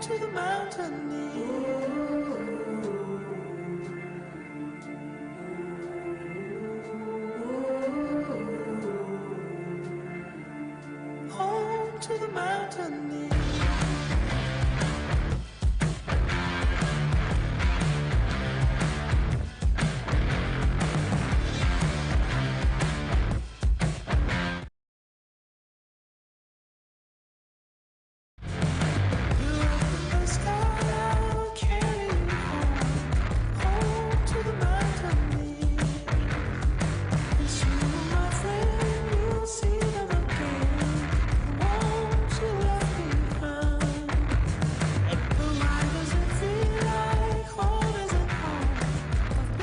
to the mountain home to the mountain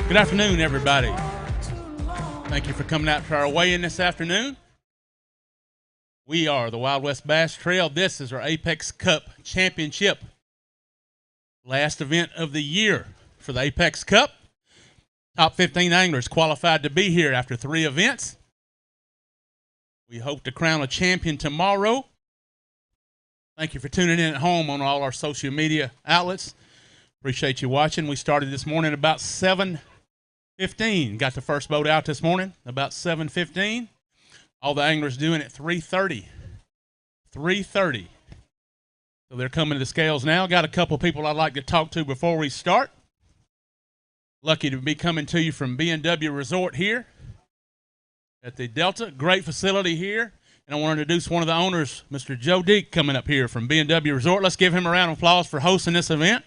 Good afternoon, everybody. Thank you for coming out to our weigh-in this afternoon. We are the Wild West Bass Trail. This is our Apex Cup Championship. Last event of the year for the Apex Cup. Top 15 anglers qualified to be here after 3 events. We hope to crown a champion tomorrow. Thank you for tuning in at home on all our social media outlets. Appreciate you watching. We started this morning about 7:15. Got the first boat out this morning about 7:15. All the anglers doing at 3:30. 3:30. So they're coming to the scales now. Got a couple people I'd like to talk to before we start. Lucky to be coming to you from B&W Resort here at the Delta. Great facility here. And I want to introduce one of the owners, Mr. Joe Deek, coming up here from B&W Resort. Let's give him a round of applause for hosting this event.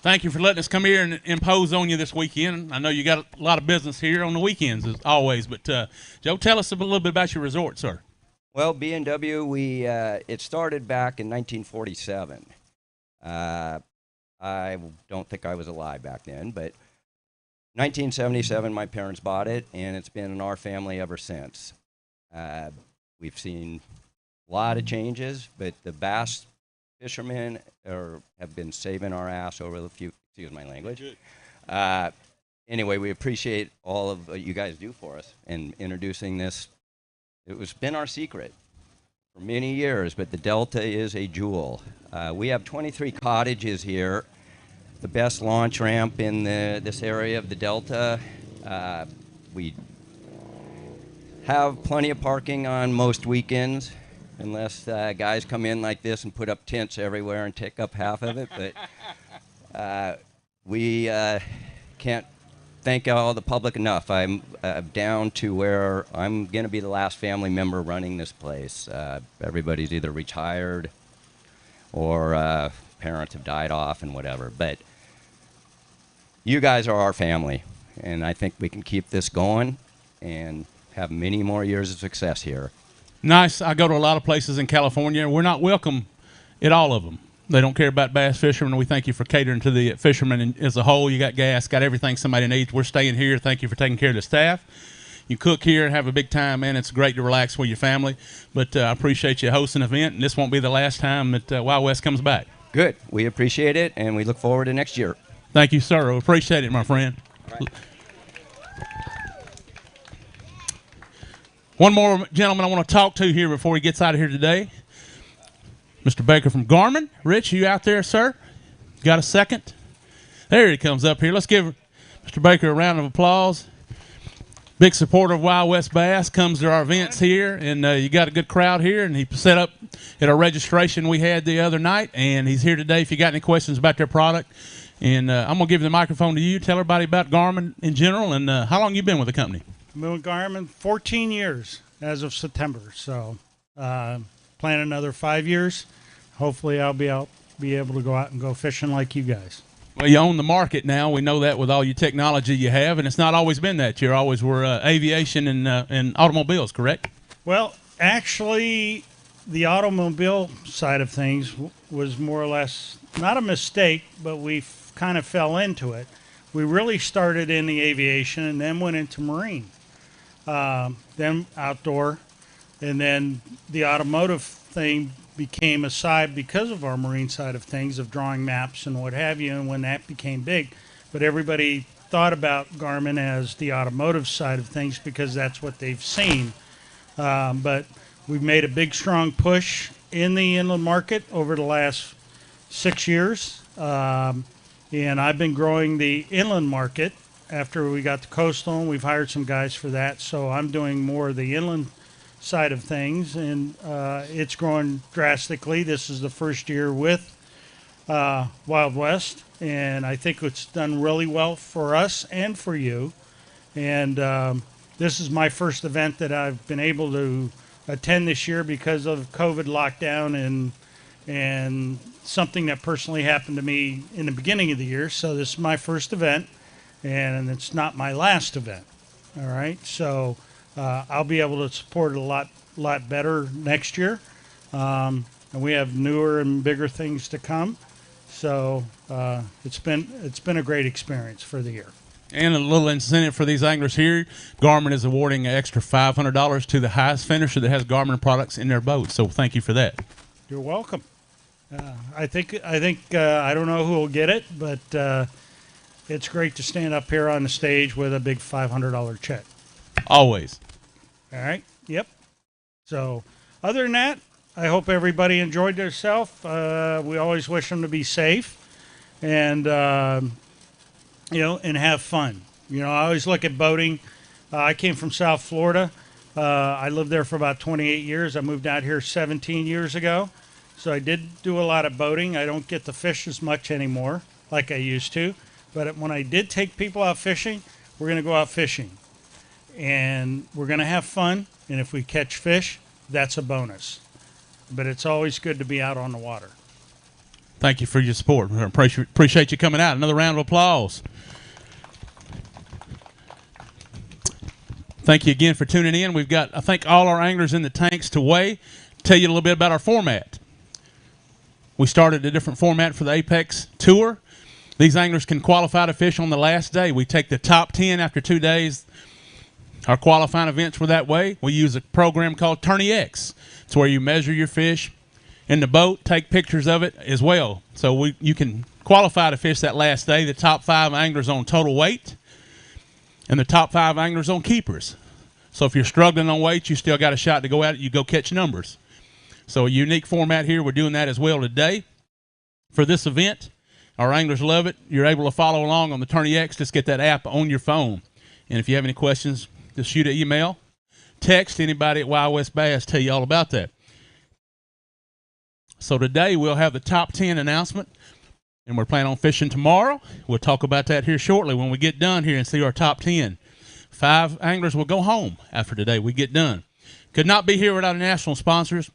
Thank you for letting us come here and impose on you this weekend. I know you got a lot of business here on the weekends, as always. But, Joe, tell us a little bit about your resort, sir. Well, B&W, it started back in 1947. I don't think I was alive back then, but 1977, my parents bought it, and it's been in our family ever since. We've seen a lot of changes, but the bass fishermen have been saving our ass over the few, excuse my language. Anyway, we appreciate all of what you guys do for us in introducing this. It's been our secret for many years, but the Delta is a jewel. We have 23 cottages here, the best launch ramp in this area of the Delta. We have plenty of parking on most weekends, unless guys come in like this and put up tents everywhere and take up half of it. But we can't thank all the public enough. I'm down to where I'm going to be the last family member running this place. Everybody's either retired or parents have died off and whatever. But you guys are our family, and I think we can keep this going and have many more years of success here. Nice. I go to a lot of places in California. We're not welcome at all of them. They don't care about bass fishermen. We thank you for catering to the fishermen as a whole. You got gas, got everything somebody needs. We're staying here. Thank you for taking care of the staff. You cook here and have a big time, man. It's great to relax with your family. But I appreciate you hosting an event, and this won't be the last time that Wild West comes back. Good. We appreciate it, and we look forward to next year. Thank you, sir. We appreciate it, my friend. Right. One more gentleman I want to talk to here before he gets out of here today. Mr. Baker from Garmin. Rich, you out there, sir? Got a second? There he comes up here. Let's give Mr. Baker a round of applause. Big supporter of Wild West Bass, comes to our events here, and you got a good crowd here, and he set up at our registration we had the other night, and he's here today if you got any questions about their product. And I'm going to give the microphone to you. Tell everybody about Garmin in general, and how long you been with the company? I've been with Garmin 14 years as of September, so plan another 5 years. Hopefully I'll be able to go out and go fishing like you guys. Well, you own the market now. We know that with all your technology you have, and it's not always been that. You always were aviation and automobiles, correct? Well, actually, the automobile side of things was more or less not a mistake, but we kind of fell into it. We really started in the aviation and then went into marine, then outdoor, and then the automotive thing became a side because of our marine side of things, of drawing maps and what have you, and when that became big. But everybody thought about Garmin as the automotive side of things because that's what they've seen. But we've made a big, strong push in the inland market over the last 6 years. And I've been growing the inland market after we got the coastal, and we've hired some guys for that. So I'm doing more of the inland side of things, and it's growing drastically. This is the first year with Wild West, and I think it's done really well for us and for you. And this is my first event that I've been able to attend this year because of COVID lockdown and something that personally happened to me in the beginning of the year. So this is my first event, and it's not my last event. All right, so I'll be able to support it a lot better next year, and we have newer and bigger things to come. So it's been a great experience for the year. And a little incentive for these anglers here. Garmin is awarding an extra $500 to the highest finisher that has Garmin products in their boat. So thank you for that. You're welcome. I think I don't know who will get it, but it's great to stand up here on the stage with a big $500 check. Always. All right. Yep. So other than that, I hope everybody enjoyed themselves. We always wish them to be safe and, and have fun. I always look at boating. I came from South Florida. I lived there for about 28 years. I moved out here 17 years ago. So I did do a lot of boating. I don't get to fish as much anymore like I used to. But when I did take people out fishing, we're going to go out fishing. And we're going to have fun. And if we catch fish, that's a bonus. But it's always good to be out on the water. Thank you for your support. I appreciate you coming out. Another round of applause. Thank you again for tuning in. We've got, I think, all our anglers in the tanks to weigh. Tell you a little bit about our format. We started a different format for the Apex Tour. These anglers can qualify to fish on the last day. We take the top 10 after 2 days. Our qualifying events were that way. We use a program called Tourney X. It's where you measure your fish in the boat, take pictures of it as well. So you can qualify to fish that last day. The top 5 anglers on total weight and the top 5 anglers on keepers. So if you're struggling on weight, you still got a shot to go out. You go catch numbers. So a unique format here. We're doing that as well today for this event. Our anglers love it. You're able to follow along on the Tourney X. Just get that app on your phone. And if you have any questions, just shoot an email, text anybody at Wild West Bass, tell you all about that. So today we'll have the top 10 announcement, and we're planning on fishing tomorrow. We'll talk about that here shortly when we get done here and see our top 10. 5 anglers will go home after today we get done. Could not be here without our national sponsors.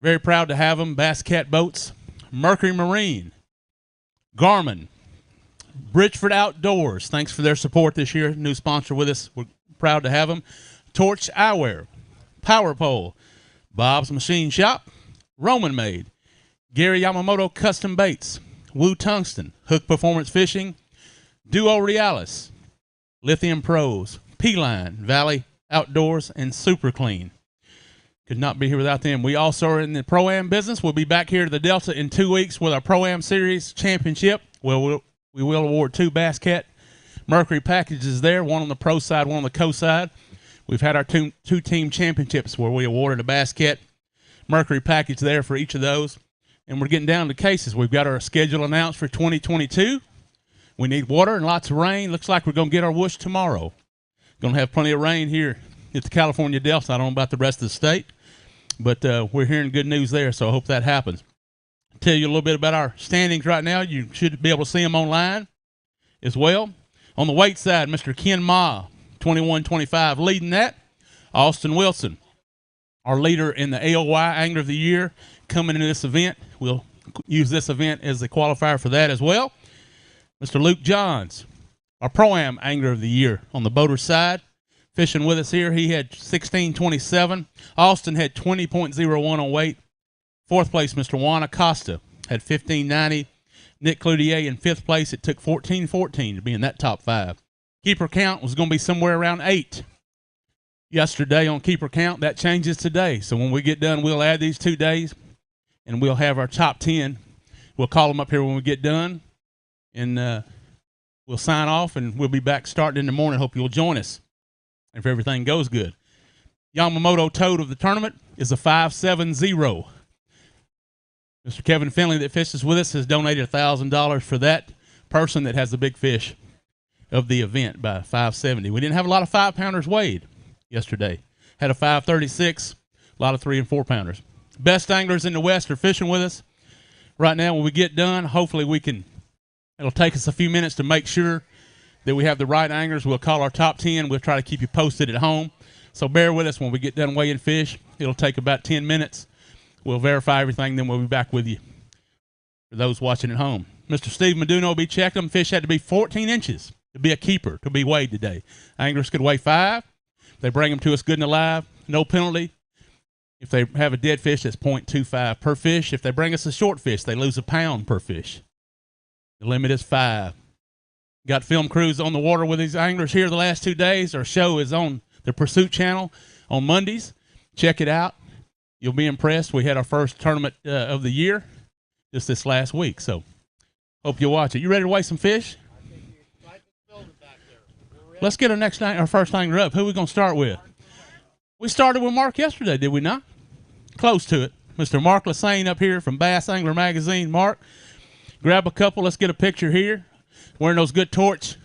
Very proud to have them. Bass Cat Boats, Mercury Marine, Garmin, Bridgeford Outdoors. Thanks for their support this year. New sponsor with us. We're proud to have them. Torch Eyewear, Power Pole, Bob's Machine Shop, Roman Made, Gary Yamamoto Custom Baits, Woo Tungsten, Hook Performance Fishing, Duo Realis, Lithium Pros, P-Line, Valley Outdoors, and Super Clean. Could not be here without them. We also are in the Pro-Am business. We'll be back here to the Delta in 2 weeks with our Pro-Am Series Championship. We will award 2 Bass Cat Mercury packages there, one on the pro side, one on the co side. We've had our two team championships where we awarded a Bass Cat Mercury package there for each of those. And we're getting down to cases. We've got our schedule announced for 2022. We need water and lots of rain. Looks like we're going to get our whoosh tomorrow. Going to have plenty of rain here at the California Delta. I don't know about the rest of the state, but we're hearing good news there, so I hope that happens. I'll tell you a little bit about our standings right now. You should be able to see them online as well. On the weight side, Mr. Ken Ma, 21-25, leading that. Austin Wilson, our leader in the AOY Angler of the Year, coming into this event. We'll use this event as the qualifier for that as well. Mr. Luke Johns, our Pro-Am Angler of the Year on the boater side, fishing with us here. He had 16.27. Austin had 20.01 on weight. 4th place, Mr. Juan Acosta, had 15.90. Nick Cloutier in 5th place. It took 14.14 to be in that top 5. Keeper count was going to be somewhere around 8 yesterday on keeper count. That changes today. So when we get done, we'll add these 2 days, and we'll have our top 10. We'll call them up here when we get done, and we'll sign off, and we'll be back starting in the morning. Hope you'll join us if everything goes good. Yamamoto total of the tournament is a 570. Mr. Kevin Finley that fishes with us has donated $1,000 for that person that has the big fish of the event by 570. We didn't have a lot of 5-pounders weighed yesterday. Had a 536, a lot of 3 and 4 pounders. Best anglers in the West are fishing with us right now. When we get done, hopefully it'll take us a few minutes to make sure that we have the right anglers. We'll call our top 10. We'll try to keep you posted at home. So bear with us when we get done weighing fish. It'll take about 10 minutes. We'll verify everything, then we'll be back with you for those watching at home. Mr. Steve Meduno will be checking them. Fish had to be 14 inches to be a keeper, to be weighed today. Anglers could weigh 5. They bring them to us good and alive, no penalty. If they have a dead fish, that's 0.25 per fish. If they bring us a short fish, they lose a pound per fish. The limit is 5. Got film crews on the water with these anglers here the last 2 days. Our show is on the Pursuit channel on Mondays. Check it out. You'll be impressed. We had our first tournament of the year just this last week, so hope you'll watch it. You ready to weigh some fish? Let's get our first angler up. Who are we going to start with? We started with Mark yesterday, did we not? Close to it. Mr. Mark Lassane up here from Bass Angler Magazine. Mark, grab a couple. Let's get a picture here. Wearing those good torch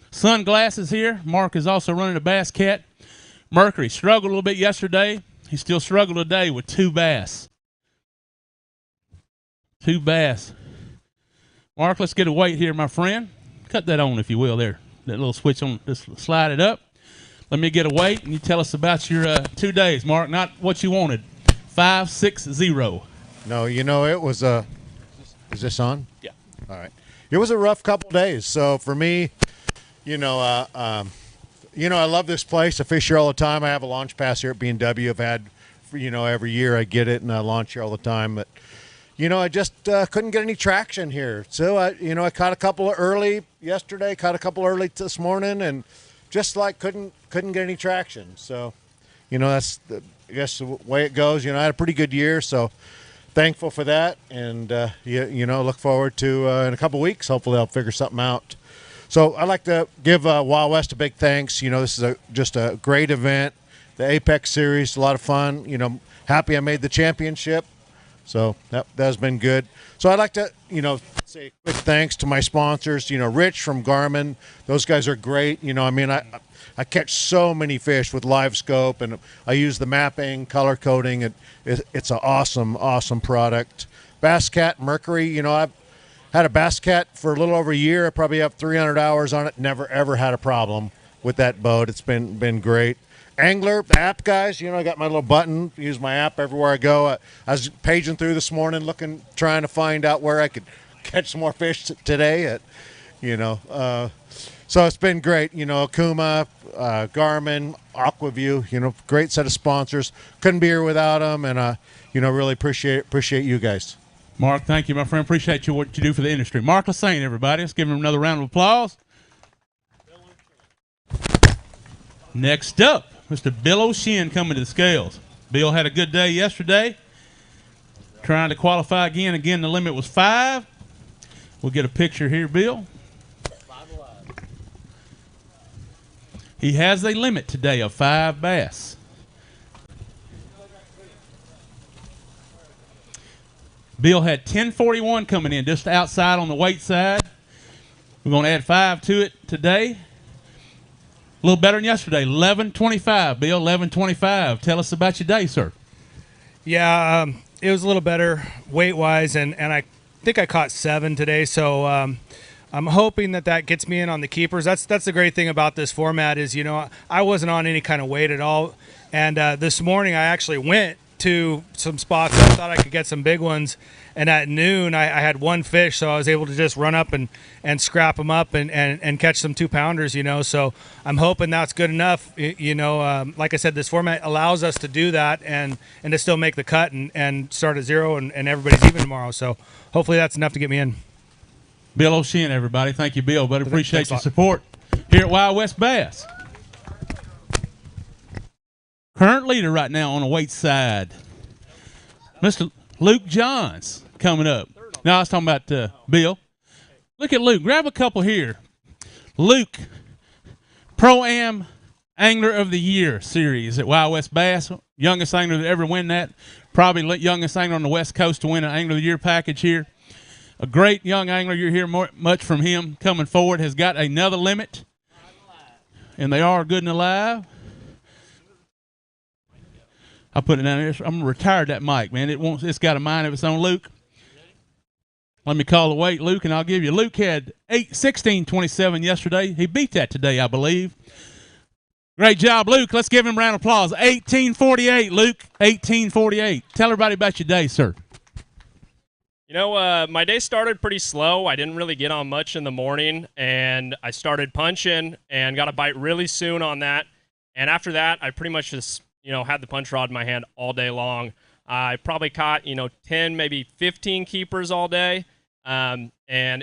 sunglasses here. Mark is also running a Bass Cat Mercury. Struggled a little bit yesterday. He still struggled today with 2 bass. 2 bass. Mark, let's get a weight here, my friend. Cut that on, if you will, there. That little switch on, just slide it up. Let me get a weight, and you tell us about your 2 days, Mark. Not what you wanted. 560. No, it was a. Is this on? Yeah. All right. It was a rough couple days. So for me, I love this place. I fish here all the time. I have a launch pass here at B&W. I've had, every year I get it, and I launch here all the time. But, I just couldn't get any traction here. So, I caught a couple early yesterday, caught a couple early this morning, and just couldn't get any traction. So, that's, I guess, the way it goes. I had a pretty good year, so thankful for that. And, look forward to, in a couple weeks, hopefully I'll figure something out. So I'd like to give Wild West a big thanks. This is just a great event. The Apex Series, a lot of fun. Happy I made the championship. So that has been good. So I'd like to, say a quick thanks to my sponsors. Rich from Garmin. Those guys are great. I catch so many fish with live scope, and I use the mapping, color coding. It's an awesome product. Bass Cat Mercury. I've had a Bass Cat for a little over a year. I probably have 300 hours on it. Never, ever had a problem with that boat. It's been great. Angler, app guys, I got my little button. Use my app everywhere I go. I was paging through this morning trying to find out where I could catch some more fish today. So it's been great. Akuma, Garmin, Aquaview, great set of sponsors. Couldn't be here without them, and, really appreciate you guys. Mark, thank you, my friend. Appreciate what you do for the industry. Mark Lassane, everybody. Let's give him another round of applause. Next up, Mr. Bill O'Shin coming to the scales. Bill had a good day yesterday. Trying to qualify again. Again, the limit was 5. We'll get a picture here, Bill. He has a limit today of 5 bass. Bill had 1041 coming in just outside on the weight side. We're going to add 5 to it today. A little better than yesterday. 1125, Bill, 1125. Tell us about your day, sir. Yeah, it was a little better weight-wise, and I think I caught 7 today, so I'm hoping that gets me in on the keepers. That's the great thing about this format is, I wasn't on any kind of weight at all, and this morning I actually went to some spots. I thought I could get some big ones, and at noon I had 1 fish, so I was able to just run up and scrap them up and catch some 2-pounders, so I'm hoping that's good enough. Like I said, this format allows us to do that and to still make the cut and start at 0 and everybody's even tomorrow, so hopefully that's enough to get me in. Bill O'Shin, everybody. Thank you, Bill. But appreciate your support here at Wild West Bass. Current leader right now on the weight side, Mr. Luke Johns coming up. Now I was talking about Bill. Look at Luke. Grab a couple here. Luke, Pro-Am Angler of the Year series at Wild West Bass. Youngest angler to ever win that. Probably youngest angler on the West Coast to win an Angler of the Year package here. A great young angler. You'll hear much from him coming forward. Has got another limit. And they are good and alive. I'll put it down here. I'm going to retire that mic, man. It's got a mind of its own, Luke. Let me call the weight, Luke, and I'll give you. Luke had 16.27 yesterday. He beat that today, I believe. Great job, Luke. Let's give him a round of applause. 18.48, Luke. 18.48. Tell everybody about your day, sir. You know, my day started pretty slow. I didn't really get on much in the morning, and I started punching and got a bite really soon on that. And after that, I pretty much just, had the punch rod in my hand all day long. I probably caught, 10, maybe 15 keepers all day. And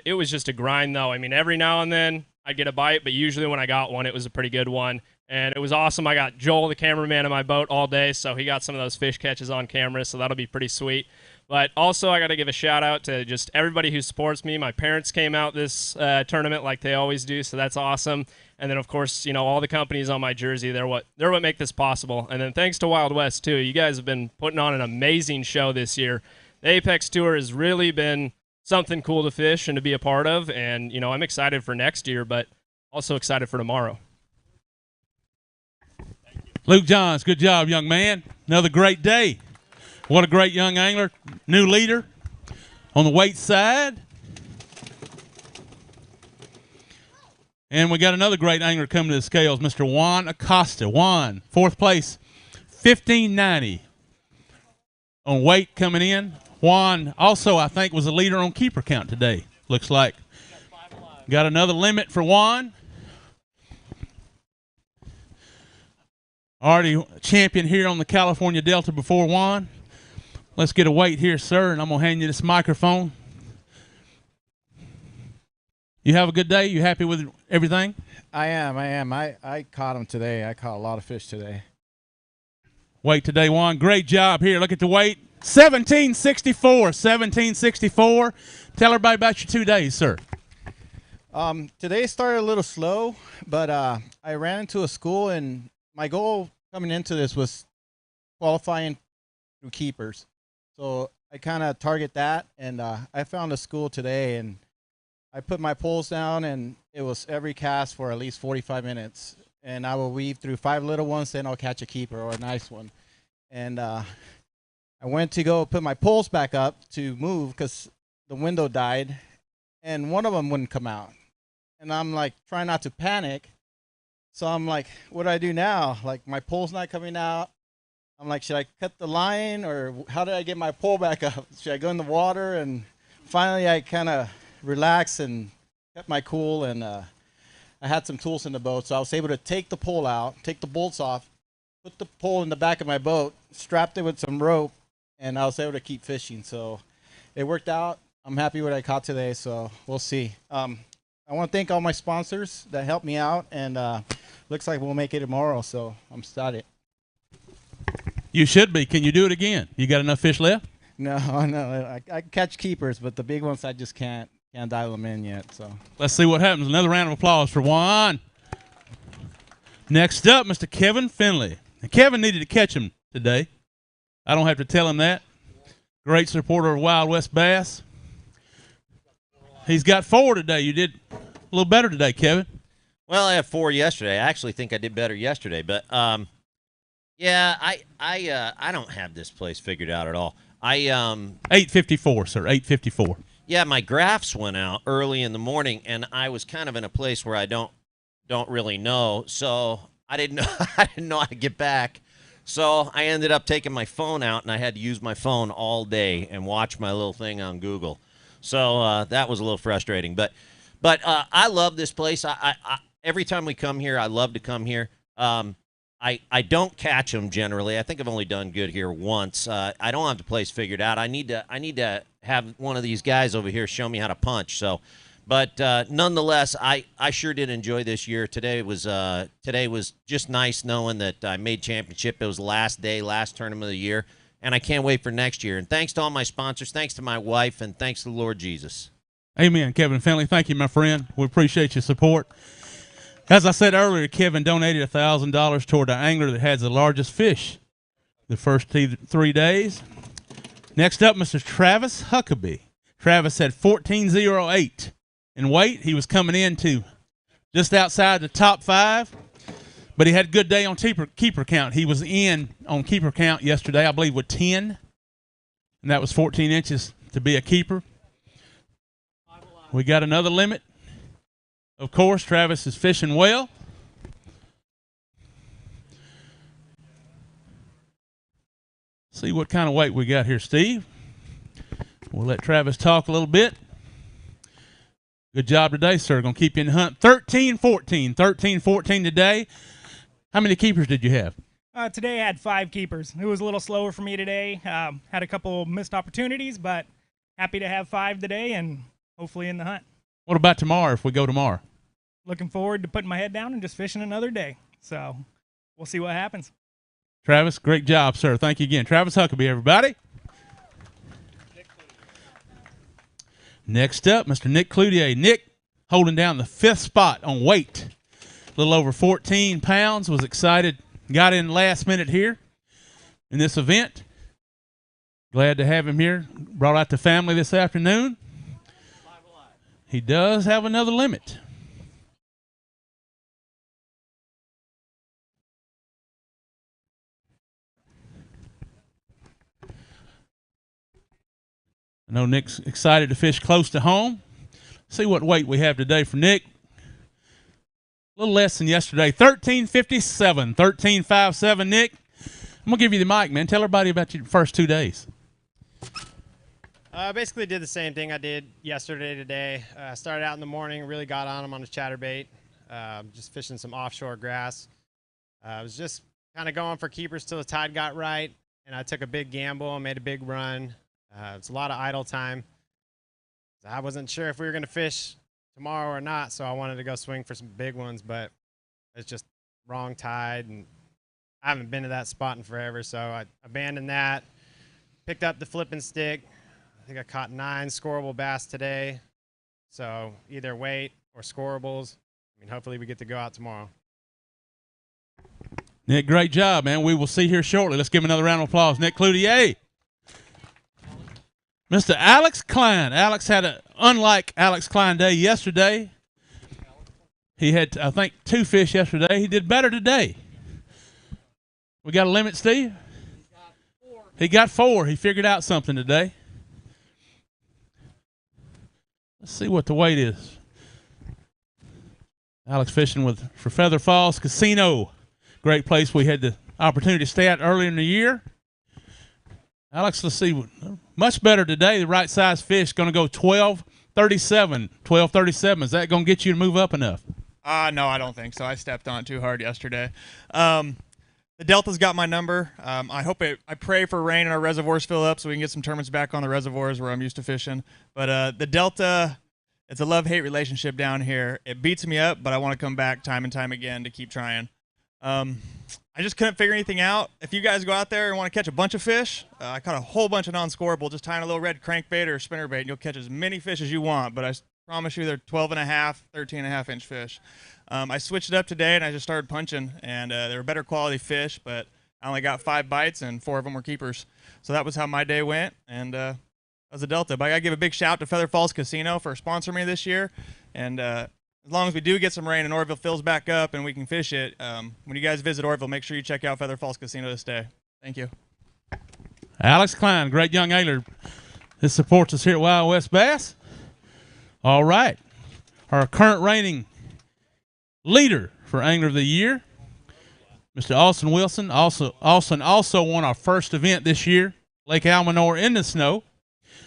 it was just a grind, though. I mean, every now and then I'd get a bite, but usually when I got one, it was a pretty good one. And it was awesome. I got Joel, the cameraman, in my boat all day, so he got some of those fish catches on camera, so that'll be pretty sweet. But also, I got to give a shout-out to just everybody who supports me. My parents came out this tournament like they always do, so that's awesome. And then, of course, all the companies on my jersey, they're what make this possible. And then thanks to Wild West, too. You guys have been putting on an amazing show this year. The Apex Tour has really been something cool to fish and to be a part of. And, I'm excited for next year, but also excited for tomorrow. Luke Johns, good job, young man. Another great day. What a great young angler. New leader on the weight side. And we got another great angler coming to the scales, Mr. Juan Acosta. Juan, fourth place, 15.90 on weight coming in. Juan also, I think, was a leader on keeper count today, looks like. Got another limit for Juan. Already champion here on the California Delta before Juan. Let's get a weight here, sir, and I'm going to hand you this microphone. You have a good day? You happy with everything? I am. I caught them today. I caught a lot of fish today. Weight today, Juan. Great job here. Look at the weight. 17.64. 17.64. Tell everybody about your 2 days, sir. Today started a little slow, but I ran into a school, and my goal coming into this was qualifying through keepers. So I kind of target that, and I found a school today, and I put my poles down, and it was every cast for at least 45 minutes. And I will weave through 5 little ones, then I'll catch a keeper or a nice one. And I went to go put my poles back up to move because the window died, and one of them wouldn't come out. And I'm like trying not to panic. So I'm like, what do I do now? Like, my pole's not coming out. I'm like, should I cut the line, or how do I get my pole back up? Should I go in the water? And finally I kind of relaxed and kept my cool, and I had some tools in the boat, so I was able to take the pole out, take the bolts off, put the pole in the back of my boat, strapped it with some rope, and I was able to keep fishing. So it worked out. I'm happy with what I caught today, so we'll see. I want to thank all my sponsors that helped me out, and looks like we'll make it tomorrow, so I'm excited. You should be. Can you do it again? You got enough fish left? No, I catch keepers, but the big ones I just can't dial them in yet. So let's see what happens. Another round of applause for Juan. Next up, Mr. Kevin Finley. Kevin needed to catch him today. I don't have to tell him that. Great supporter of Wild West Bass. He's got 4 today. You did a little better today, Kevin. Well, I had 4 yesterday. I actually think I did better yesterday, but yeah, I don't have this place figured out at all. 8:54, sir. 8:54. Yeah, my graphs went out early in the morning, and I was kind of in a place where I don't really know, so I didn't know how to get back. So I ended up taking my phone out, and I had to use my phone all day and watch my little thing on Google. So that was a little frustrating, but I love this place. I every time we come here, I love to come here. I don't catch them generally. I think I've only done good here once. I don't have the place figured out. I need to have one of these guys over here show me how to punch. So, but nonetheless, I sure did enjoy this year. Today was just nice knowing that I made championship. It was the last day, last tournament of the year, and I can't wait for next year. And thanks to all my sponsors, thanks to my wife, and thanks to the Lord Jesus. Amen, Kevin Finley. Thank you, my friend. We appreciate your support. As I said earlier, Kevin donated $1,000 toward the angler that has the largest fish the first 3 days. Next up, Mr. Travis Huckabee. Travis had 14.08 in weight. He was coming in to just outside the top 5, but he had a good day on keeper count. He was in on keeper count yesterday, I believe, with 10, and that was 14 inches to be a keeper. We got another limit. Of course, Travis is fishing well. See what kind of weight we got here, Steve. We'll let Travis talk a little bit. Good job today, sir. Going to keep you in the hunt. 13-14. 13-14 today. How many keepers did you have? Today I had 5 keepers. It was a little slower for me today. Had a couple missed opportunities, but happy to have 5 today and hopefully in the hunt. What about tomorrow if we go tomorrow? Looking forward to putting my head down and just fishing another day. So we'll see what happens. Travis, great job, sir. Thank you again. Travis Huckabee, everybody. Next up, Mr. Nick Cloutier. Nick holding down the 5th spot on weight. A little over 14 pounds. Was excited. Got in last minute here in this event. Glad to have him here. Brought out the family this afternoon. He does have another limit. I know Nick's excited to fish close to home. See what weight we have today for Nick. A little less than yesterday. 13.57. 13.57, Nick. I'm going to give you the mic, man. Tell everybody about your first 2 days. I basically did the same thing I did yesterday today. Started out in the morning, really got on him on a chatterbait, just fishing some offshore grass. I was just kind of going for keepers till the tide got right, and I took a big gamble and made a big run. It's a lot of idle time. I wasn't sure if we were going to fish tomorrow or not, so I wanted to go swing for some big ones, but it's just wrong tide, and I haven't been to that spot in forever, so I abandoned that. Picked up the flipping stick. I think I caught 9 scoreable bass today, so either weight or scoreables. I mean, hopefully we get to go out tomorrow. Nick, great job, man. We will see here shortly. Let's give him another round of applause. Nick Cloutier. Mr. Alex Klein. Alex had an unlike Alex Klein day yesterday. He had, I think, 2 fish yesterday. He did better today. We got a limit, Steve? He got 4. He figured out something today. Let's see what the weight is. Alex fishing for Feather Falls Casino. Great place we had the opportunity to stay at earlier in the year. Alex, let's see. Much better today. The right size fish going to go 12.37. 12.37. Is that going to get you to move up enough? No, I don't think so. I stepped on it too hard yesterday. The Delta's got my number. I pray for rain and our reservoirs fill up so we can get some tournaments back on the reservoirs where I'm used to fishing. But the Delta, it's a love-hate relationship down here. It beats me up, but I want to come back time and time again to keep trying. I just couldn't figure anything out. If you guys go out there and want to catch a bunch of fish, I caught a whole bunch of non-scoreable, just tying a little red crankbait or spinnerbait, and you'll catch as many fish as you want. But I promise you they're 12.5, 13.5-inch fish. I switched it up today, and I just started punching, and they were better quality fish, but I only got 5 bites, and 4 of them were keepers. So that was how my day went, and that was a Delta. But I got to give a big shout to Feather Falls Casino for sponsoring me this year, and as long as we do get some rain and Oroville fills back up and we can fish it, when you guys visit Oroville, make sure you check out Feather Falls Casino this day. Thank you. Alex Klein, great young angler. This supports us here at Wild West Bass. All right. Our current reigning leader for Angler of the Year, Mr. Austin Wilson. Austin also won our first event this year, Lake Almanor in the snow.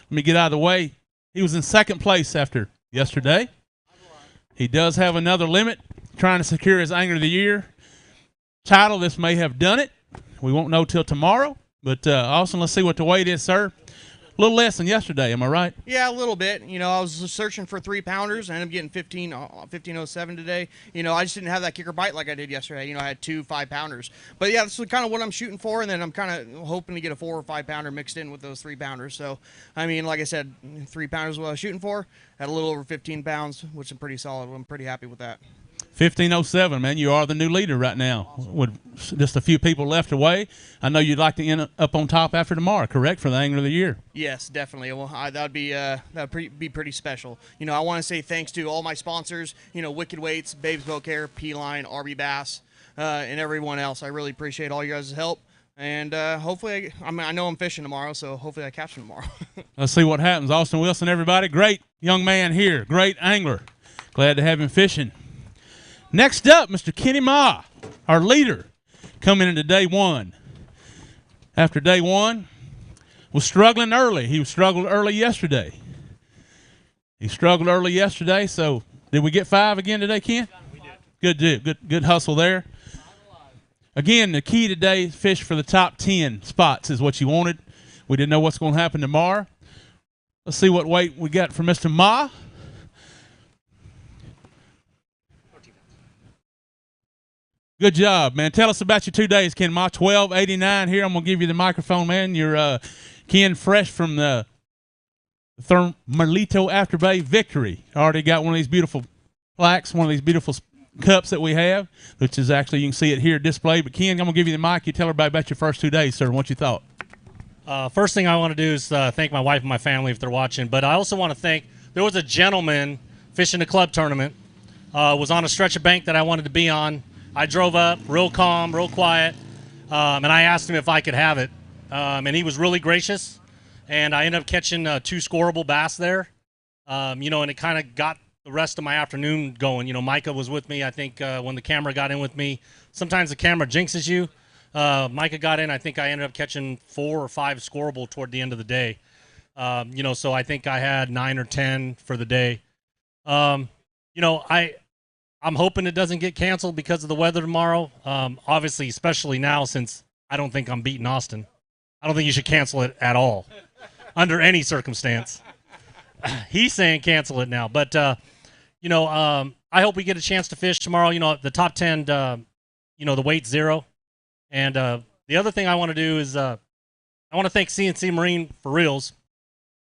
Let me get out of the way. He was in second place after yesterday. He does have another limit, trying to secure his Angler of the Year title. This may have done it. We won't know till tomorrow. But, Austin, let's see what the weight is, sir. A little less than yesterday, am I right? Yeah, a little bit. You know, I was searching for 3-pounders. I ended up getting 15.07 today. You know, I just didn't have that kicker bite like I did yesterday. You know, I had 2 5-pounders. But, yeah, that's kind of what I'm shooting for, and then I'm kind of hoping to get a 4 or 5-pounder mixed in with those 3-pounders. So, I mean, like I said, 3-pounders is what I was shooting for. Had a little over 15 pounds, which is pretty solid. I'm pretty happy with that. 15:07, man. You are the new leader right now. With just a few people left away, I know you'd like to end up on top after tomorrow, correct, for the Angler of the Year? Yes, definitely. Well, that'd be pretty special. You know, I want to say thanks to all my sponsors. You know, Wicked Weights, Babes Boat Care, P-Line, RB Bass, and everyone else. I really appreciate all you guys' help. And hopefully, I know I'm fishing tomorrow, so hopefully I catch him tomorrow. Let's see what happens. Austin Wilson, everybody. Great young man here. Great angler. Glad to have him fishing. Next up, Mr. Kenny Ma, our leader, coming into day one. After day one, was struggling early. He struggled early yesterday. So did we get 5 again today, Ken? We did. Good hustle there. Again, the key today is fish for the top 10 spots is what you wanted. We didn't know what's going to happen tomorrow. Let's see what weight we got for Mr. Ma. Good job, man. Tell us about your 2 days, Ken Ma. 1289 here. I'm going to give you the microphone, man. You're Ken, fresh from the Thermalito After Bay victory. Already got one of these beautiful plaques, one of these beautiful cups that we have, which is actually, you can see it here displayed. But Ken, I'm going to give you the mic. You tell everybody about your first 2 days, sir, and what you thought. First thing I want to do is thank my wife and my family if they're watching. But I also want to thank, there was a gentleman fishing the club tournament, was on a stretch of bank that I wanted to be on. I drove up, real calm, real quiet, and I asked him if I could have it. And he was really gracious, and I ended up catching 2 scoreable bass there. And it kind of got the rest of my afternoon going. Micah was with me, I think, when the camera got in with me. Sometimes the camera jinxes you. Micah got in. I think I ended up catching 4 or 5 scoreable toward the end of the day. So I think I had 9 or 10 for the day. I'm hoping it doesn't get canceled because of the weather tomorrow. Obviously, especially now since I don't think I'm beating Austin. I don't think you should cancel it at all, under any circumstance. He's saying cancel it now. But, I hope we get a chance to fish tomorrow. The top 10, the weight's 0. And the other thing I want to do is I want to thank CNC Marine for reals.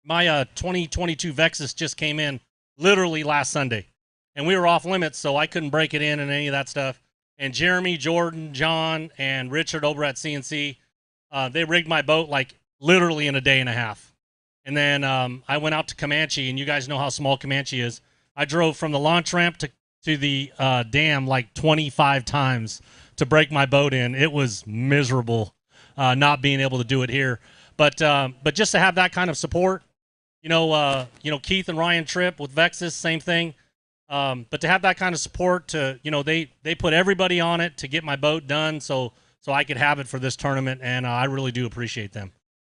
My 2022 Vexus just came in literally last Sunday. And we were off limits, so I couldn't break it in and any of that stuff. And Jeremy, Jordan, John, and Richard over at CNC, they rigged my boat like literally in a day and a half. And then I went out to Comanche, and you guys know how small Comanche is. I drove from the launch ramp to the dam like 25 times to break my boat in. It was miserable not being able to do it here. But just to have that kind of support, Keith and Ryan Tripp with Vexus, same thing. But to have that kind of support, they put everybody on it to get my boat done, so I could have it for this tournament, and I really do appreciate them.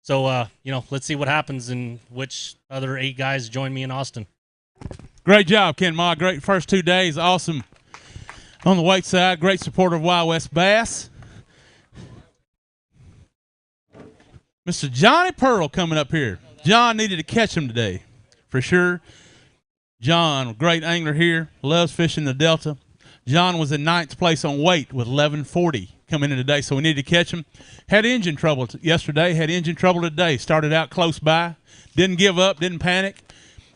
So let's see what happens and which other 8 guys join me in Austin. Great job, Ken Ma. Great first 2 days. Awesome on the weight side. Great supporter of Wild West Bass. Mr. Johnny Pearl coming up here. John needed to catch him today, for sure. John, great angler here, loves fishing the Delta. John was in 9th place on weight with 1140 coming in today, so we needed to catch him. Had engine trouble yesterday, had engine trouble today. Started out close by, didn't give up, didn't panic,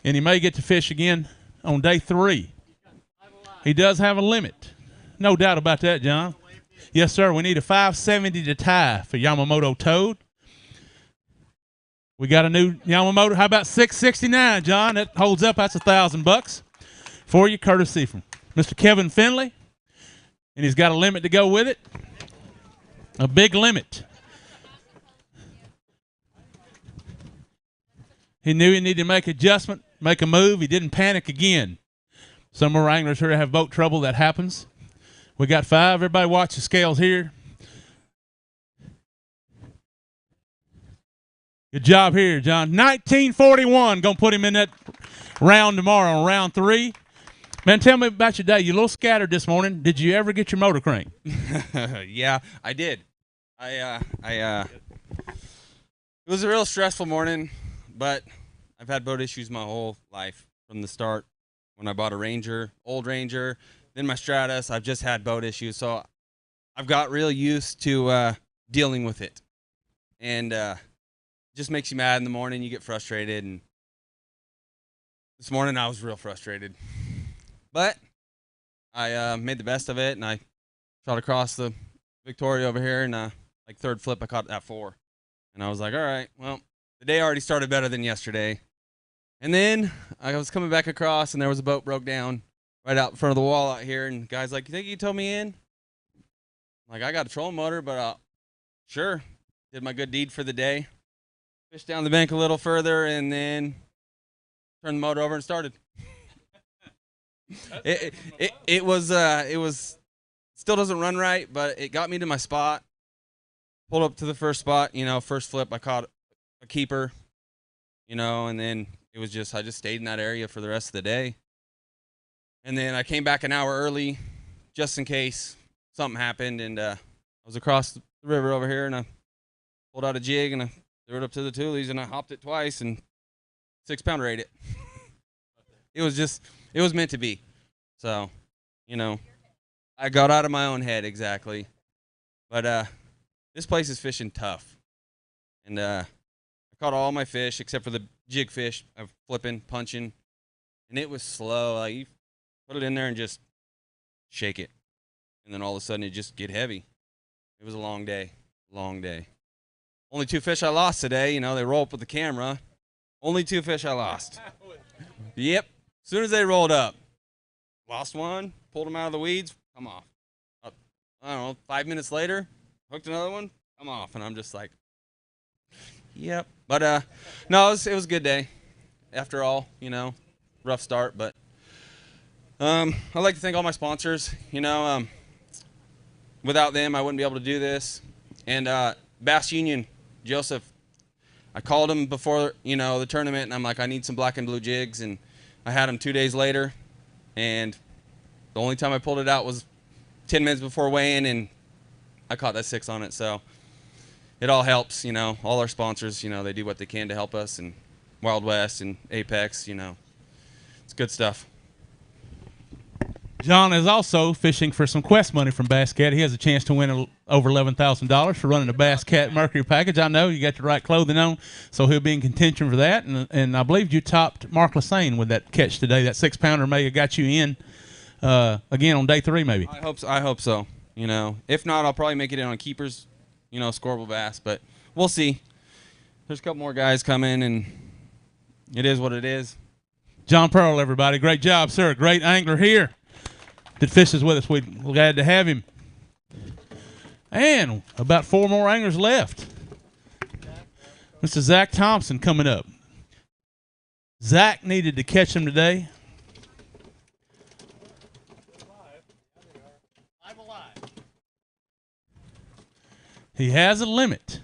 and he may get to fish again on day 3. He does have a limit. No doubt about that, John. Yes, sir, we need a 570 to tie for Yamamoto Toad. We got a new Yamamoto. How about 669, John? That holds up. That's $1,000 for you, courtesy from Mr. Kevin Finley. And he's got a limit to go with it. A big limit. He knew he needed to make adjustment, make a move. He didn't panic again. Some of our anglers here have boat trouble. That happens. We got 5. Everybody watch the scales here. Good job here, John. 1941. Going to put him in that round tomorrow on round 3. Man, tell me about your day. You're a little scattered this morning. Did you ever get your motor crank? Yeah, I did. It was a real stressful morning, but I've had boat issues my whole life from the start. When I bought a Ranger, old Ranger, then my Stratus, I've just had boat issues. So I've got real used to dealing with it. And just makes you mad in the morning. You get frustrated, and this morning I was real frustrated. But I made the best of it, and I shot across the Victoria over here, and like third flip, I caught that 4. And I was like, all right, well, the day already started better than yesterday. And then I was coming back across, and there was a boat broke down right out in front of the wall out here, and the guy's like, you think you can tow me in? I'm like, I got a trolling motor, but sure. Did my good deed for the day. Fished down the bank a little further, and then turned the motor over and started. It was still doesn't run right, but it got me to my spot. Pulled up to the first spot, first flip, I caught a keeper, and then it was just, I just stayed in that area for the rest of the day. And then I came back an hour early just in case something happened, and I was across the river over here, and I pulled out a jig, and I threw it up to the toolies, and I hopped it twice, and 6-pounder ate it. It was meant to be. So, I got out of my own head, exactly. But this place is fishing tough. And I caught all my fish except for the jig fish. I'm flipping, punching, and it was slow. Like, you put it in there and just shake it. And then all of a sudden it just get heavy. It was a long day. Long day. Only 2 fish I lost today. They roll up with the camera. Only 2 fish I lost. Yep. As soon as they rolled up, lost one, pulled them out of the weeds, come off. I don't know, 5 minutes later, hooked another one, come off. And I'm just like, yep. But no, it was a good day. After all, rough start. But I'd like to thank all my sponsors. Without them, I wouldn't be able to do this. And Bass Union, Joseph, I called him before, the tournament, and I'm like, I need some black and blue jigs. And I had them 2 days later, and the only time I pulled it out was 10 minutes before weigh-in, and I caught that 6 on it. So it all helps, all our sponsors, they do what they can to help us, and Wild West and Apex, it's good stuff. John is also fishing for some Quest money from Bass Cat. He has a chance to win over $11,000 for running a Bass Cat Mercury package. I know you got the right clothing on, so he'll be in contention for that. And I believe you topped Mark Lassane with that catch today. That 6-pounder may have got you in again on day 3, maybe. I hope so. If not, I'll probably make it in on keepers, scoreable bass. But we'll see. There's a couple more guys coming, and it is what it is. John Pearl, everybody. Great job, sir. Great angler here that fishes with us. We're glad to have him. And about 4 more anglers left. Mr. Zach Thompson coming up. Zach needed to catch him today. He has a limit.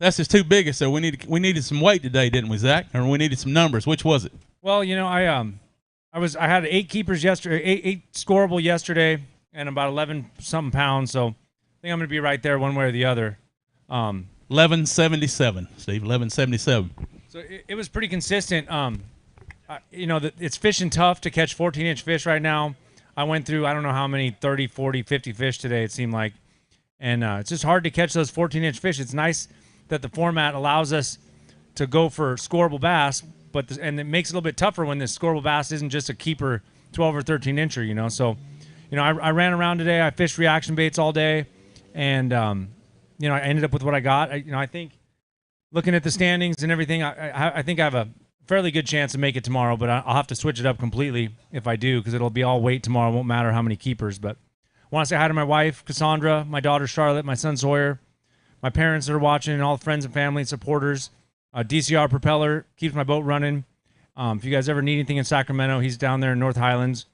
That's his 2 biggest, so we needed some weight today, didn't we, Zach? Or we needed some numbers. Which was it? Well, I had 8 keepers yesterday, 8 scoreable yesterday, and about 11-something pounds. So I think I'm going to be right there one way or the other. 1177, Steve. 1177. So it was pretty consistent. It's fishing tough to catch 14-inch fish right now. I went through I don't know how many 30, 40, 50 fish today. It seemed like, and it's just hard to catch those 14-inch fish. It's nice that the format allows us to go for scoreable bass. And it makes it a little bit tougher when this scoreable bass isn't just a keeper 12 or 13 incher, So, I ran around today. I fished reaction baits all day, and I ended up with what I got. I think looking at the standings and everything, I think I have a fairly good chance to make it tomorrow. But I'll have to switch it up completely if I do, because it'll be all weight tomorrow. It won't matter how many keepers. But I want to say hi to my wife Cassandra, my daughter Charlotte, my son Sawyer, my parents that are watching, and all the friends and family and supporters. DCR Propeller keeps my boat running. If you guys ever need anything in Sacramento, he's down there in North Highlands.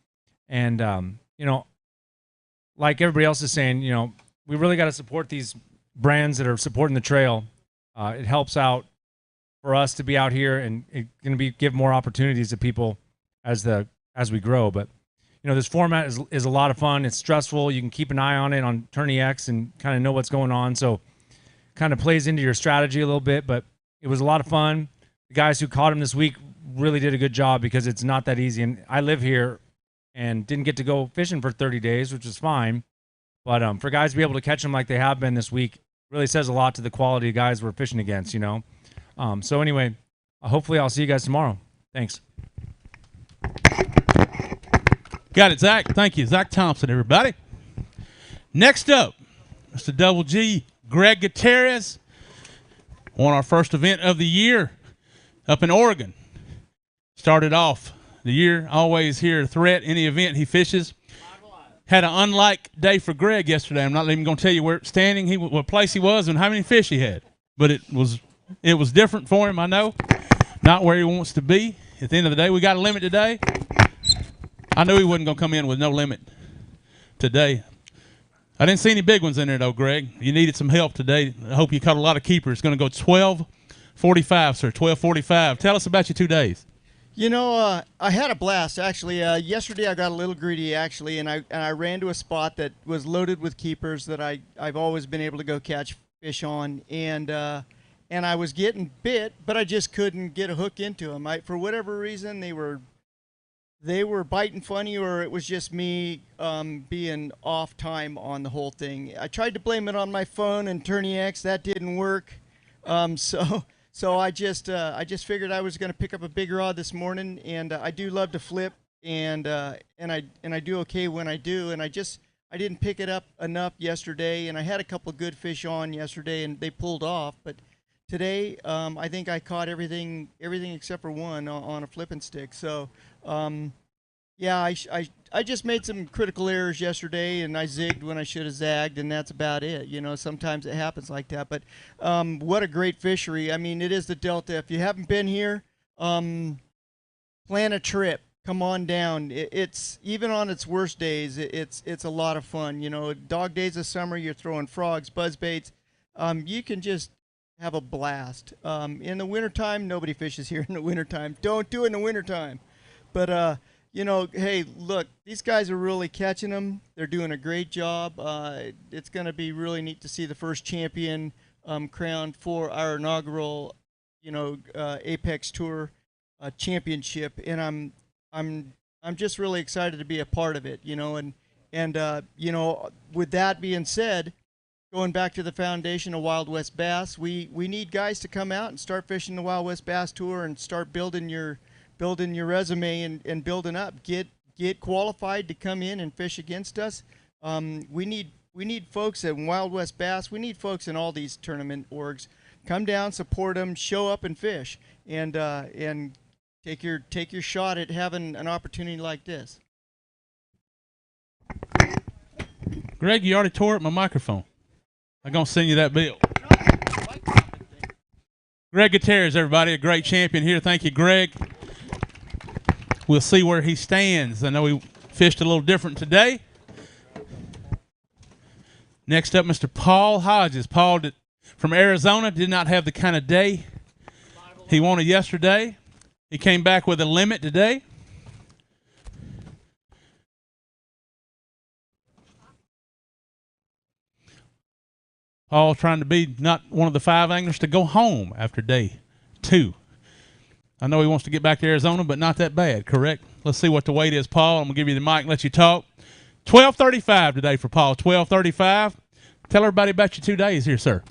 And, like everybody else is saying, we really got to support these brands that are supporting the trail. It helps out for us to be out here, and it's going to give more opportunities to people as we grow. But, this format is a lot of fun. It's stressful. You can keep an eye on it on Tourney X and kind of know what's going on. So kind of plays into your strategy a little bit, but it was a lot of fun. The guys who caught him this week really did a good job, because it's not that easy. And I live here and didn't get to go fishing for 30 days, which is fine. But for guys to be able to catch them like they have been this week really says a lot to the quality of guys we're fishing against, So anyway, hopefully I'll see you guys tomorrow. Thanks. Got it, Zach. Thank you. Zach Thompson, everybody. Next up, Mr. Double G, Greg Gutierrez. Won our first event of the year up in Oregon. Started off the year, always here a threat, any event he fishes. Had an unlike day for Greg yesterday. I'm not even going to tell you where standing, what place he was and how many fish he had. But it was different for him, I know. Not where he wants to be. At the end of the day, we got a limit today. I knew he wasn't going to come in with no limit today. I didn't see any big ones in there, though, Greg. You needed some help today. I hope you caught a lot of keepers. It's going to go 12:45, sir, 12:45. Tell us about your 2 days. You know, I had a blast, actually. Yesterday I got a little greedy, actually, and I ran to a spot that was loaded with keepers that I've always been able to go catch fish on, and I was getting bit, but I just couldn't get a hook into them. For whatever reason, they were biting funny, or it was just me being off time on the whole thing. I tried to blame it on my phone and Tourney X. That didn't work. So I just figured I was going to pick up a bigger rod this morning, and I do love to flip, and I do okay when I do, and I didn't pick it up enough yesterday, and I had a couple of good fish on yesterday, and they pulled off, but today I think I caught everything except for one on a flipping stick. So yeah, I just made some critical errors yesterday, and I zigged when I should have zagged, and that's about it. You know, sometimes it happens like that. But what a great fishery. I mean, it is the Delta. If you haven't been here, plan a trip. Come on down. It's even on its worst days, it's a lot of fun. You know, dog days of summer, you're throwing frogs, buzzbaits. You can just have a blast. In the wintertime, nobody fishes here in the wintertime. Don't do it in the wintertime. But you know, hey, look, these guys are really catching them. They're doing a great job. It's going to be really neat to see the first champion crowned for our inaugural, you know, Apex Tour championship, and I'm just really excited to be a part of it. You know, and you know, with that being said, going back to the foundation of Wild West Bass, we need guys to come out and start fishing the Wild West Bass Tour and start building your resume and building up. Get qualified to come in and fish against us. We need folks at Wild West Bass. We need folks in all these tournament orgs. Come down, support them, show up and fish, and take your shot at having an opportunity like this. Greg, you already tore up my microphone. I'm going to send you that bill. Greg Gutierrez, everybody, a great champion here. Thank you, Greg. We'll see where he stands. I know he fished a little different today. Next up, Mr. Paul Hodges. Paul from Arizona did not have the kind of day he wanted yesterday. He came back with a limit today. Paul trying to be not one of the 5 anglers to go home after day 2. I know he wants to get back to Arizona, but not that bad, correct? Let's see what the weight is, Paul. I'm going to give you the mic and let you talk. 12:35 today for Paul, 12:35. Tell everybody about your 2 days here, sir.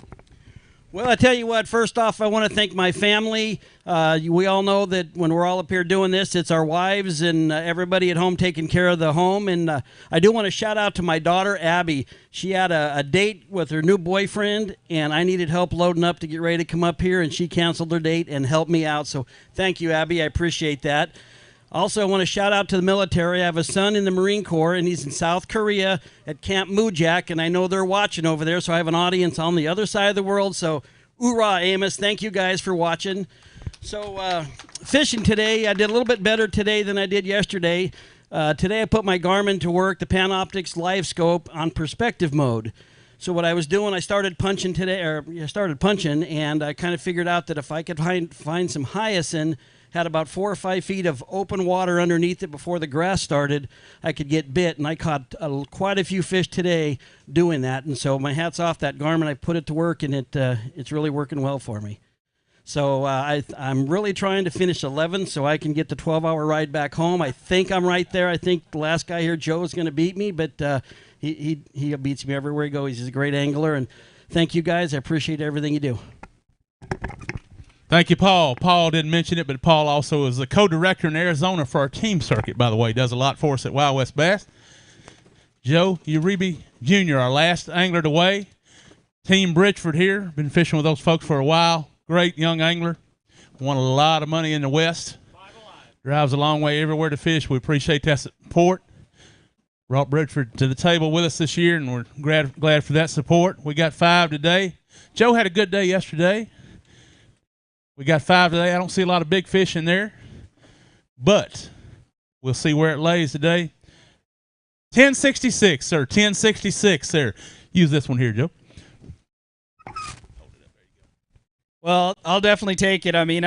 Well, I tell you what, first off, I want to thank my family. We all know that when we're all up here doing this, it's our wives and everybody at home taking care of the home. And I do want to shout out to my daughter, Abby. She had a date with her new boyfriend, and I needed help loading up to get ready to come up here, and she canceled her date and helped me out. So thank you, Abby. I appreciate that. Also, I want to shout out to the military. I have a son in the Marine Corps, and he's in South Korea at Camp Mujak, and I know they're watching over there, so I have an audience on the other side of the world. So, hoorah, Amos. Thank you guys for watching. So, fishing today, I did a little bit better today than I did yesterday. Today, I put my Garmin to work, the Panoptix Live Scope, on perspective mode. So what I was doing, I started punching today, and I kind of figured out that if I could find some hyacinth, had about 4 or 5 feet of open water underneath it before the grass started, I could get bit, and I caught quite a few fish today doing that. And so my hat's off that Garmin. I put it to work, and it's really working well for me. So I'm really trying to finish 11th so I can get the 12-hour ride back home. I think I'm right there. I think the last guy here, Joe, is going to beat me, but he beats me everywhere he goes. He's a great angler, and thank you guys. I appreciate everything you do. Thank you, Paul. Paul didn't mention it, but Paul also is the co-director in Arizona for our team circuit, by the way. Does a lot for us at Wild West Bass. Joe Uribe Jr., our last angler to weigh. Team Bridgeford here. Been fishing with those folks for a while. Great young angler. Won a lot of money in the West. Drives a long way everywhere to fish. We appreciate that support. Brought Bridgeford to the table with us this year, and we're glad for that support. We got 5 today. Joe had a good day yesterday. We got 5 today. I don't see a lot of big fish in there, but we'll see where it lays today. 1066, sir. 1066, sir. Use this one here, Joe. Well, I'll definitely take it. I mean,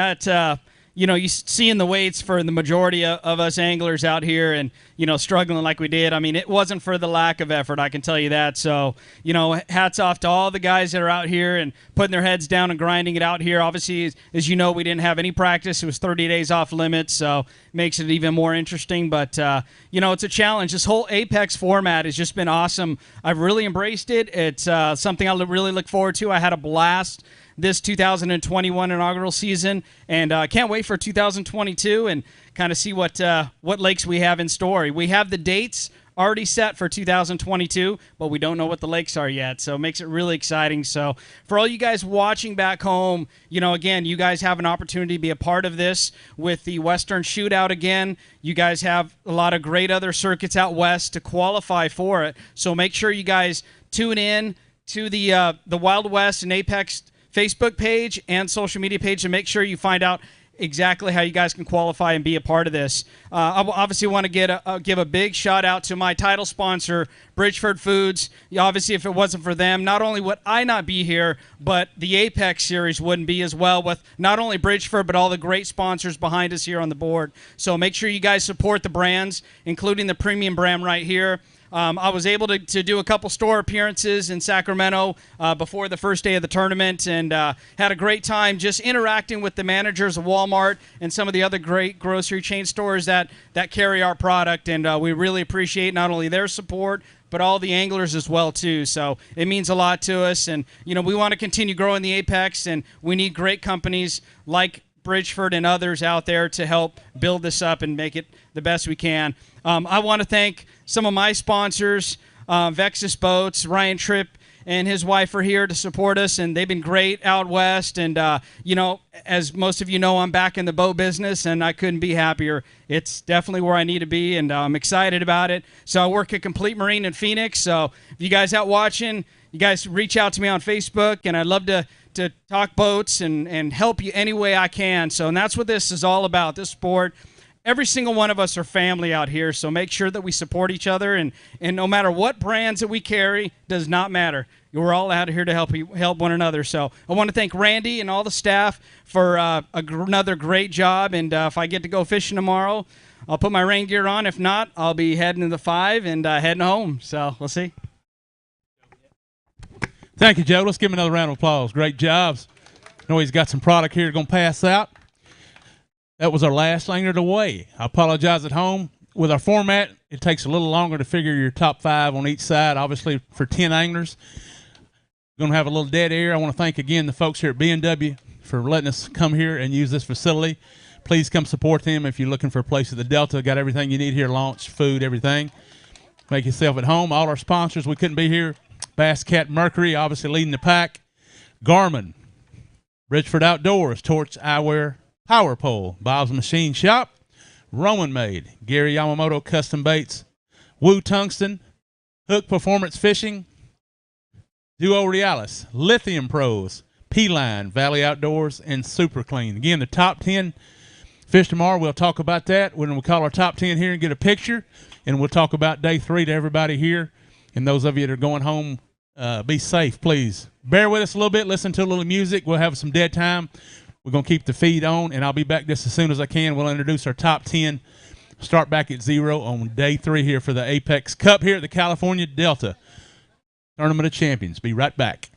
you seeing the weights for the majority of us anglers out here and, struggling like we did. I mean, it wasn't for the lack of effort, I can tell you that. So, hats off to all the guys that are out here and putting their heads down and grinding it out here. Obviously, as you know, we didn't have any practice. It was 30 days off limits, so it makes it even more interesting. But, it's a challenge. This whole Apex format has just been awesome. I've really embraced it. It's something I really look forward to. I had a blast this 2021 inaugural season, and I can't wait for 2022 and kind of see what lakes we have in store. We have the dates already set for 2022, but we don't know what the lakes are yet, so it makes it really exciting. So for all you guys watching back home, again, you guys have an opportunity to be a part of this with the Western Shootout again. You guys have a lot of great other circuits out west to qualify for it, so make sure you guys tune in to the Wild West and Apex Facebook page and social media page to make sure you find out exactly how you guys can qualify and be a part of this. I obviously want to give a big shout out to my title sponsor, Bridgeford Foods. Obviously, if it wasn't for them, not only would I not be here, but the Apex series wouldn't be as well, with not only Bridgeford, but all the great sponsors behind us here on the board. So make sure you guys support the brands, including the premium brand right here. I was able to do a couple store appearances in Sacramento before the first day of the tournament, and had a great time just interacting with the managers of Walmart and some of the other great grocery chain stores that carry our product, and we really appreciate not only their support, but all the anglers as well too. So it means a lot to us, and we want to continue growing the Apex, and we need great companies like Bridgeford and others out there to help build this up and make it the best we can. I want to thank some of my sponsors, Vexus Boats. Ryan Tripp and his wife are here to support us, and they've been great out west. And, as most of you know, I'm back in the boat business, and I couldn't be happier. It's definitely where I need to be, and I'm excited about it. So I work at Complete Marine in Phoenix. So if you guys out watching, you guys reach out to me on Facebook, and I'd love to talk boats and help you any way I can. So, and that's what this is all about, this sport. Every single one of us are family out here, so make sure that we support each other, and no matter what brands that we carry, does not matter. We're all out here to help one another. So I want to thank Randy and all the staff for another great job, and if I get to go fishing tomorrow, I'll put my rain gear on. If not, I'll be heading to the 5 and heading home. So we'll see. Thank you, Joe. Let's give him another round of applause. Great jobs. I know he's got some product here going to pass out. That was our last angler to weigh. I apologize at home. With our format, it takes a little longer to figure your top 5 on each side. Obviously, for 10 anglers, going to have a little dead air. I want to thank again the folks here at B&W for letting us come here and use this facility. Please come support them if you're looking for a place at the Delta. Got everything you need here, launch, food, everything. Make yourself at home. All our sponsors, we couldn't be here. Bass Cat Mercury, obviously leading the pack. Garmin, Bridgeford Outdoors, Torch Eyewear, Power Pole, Bob's Machine Shop, Roman Made, Gary Yamamoto Custom Baits, Woo Tungsten, Hook Performance Fishing, Duo Realis, Lithium Pros, P-Line, Valley Outdoors, and Super Clean. Again, the top 10 fish tomorrow. We'll talk about that when we call our top 10 here and get a picture, and we'll talk about day 3 to everybody here. And those of you that are going home, be safe, please. Bear with us a little bit. Listen to a little music. We'll have some dead time. We're going to keep the feed on, and I'll be back just as soon as I can. We'll introduce our top 10. Start back at 0 on day 3 here for the Apex Cup here at the California Delta Tournament of Champions. Be right back.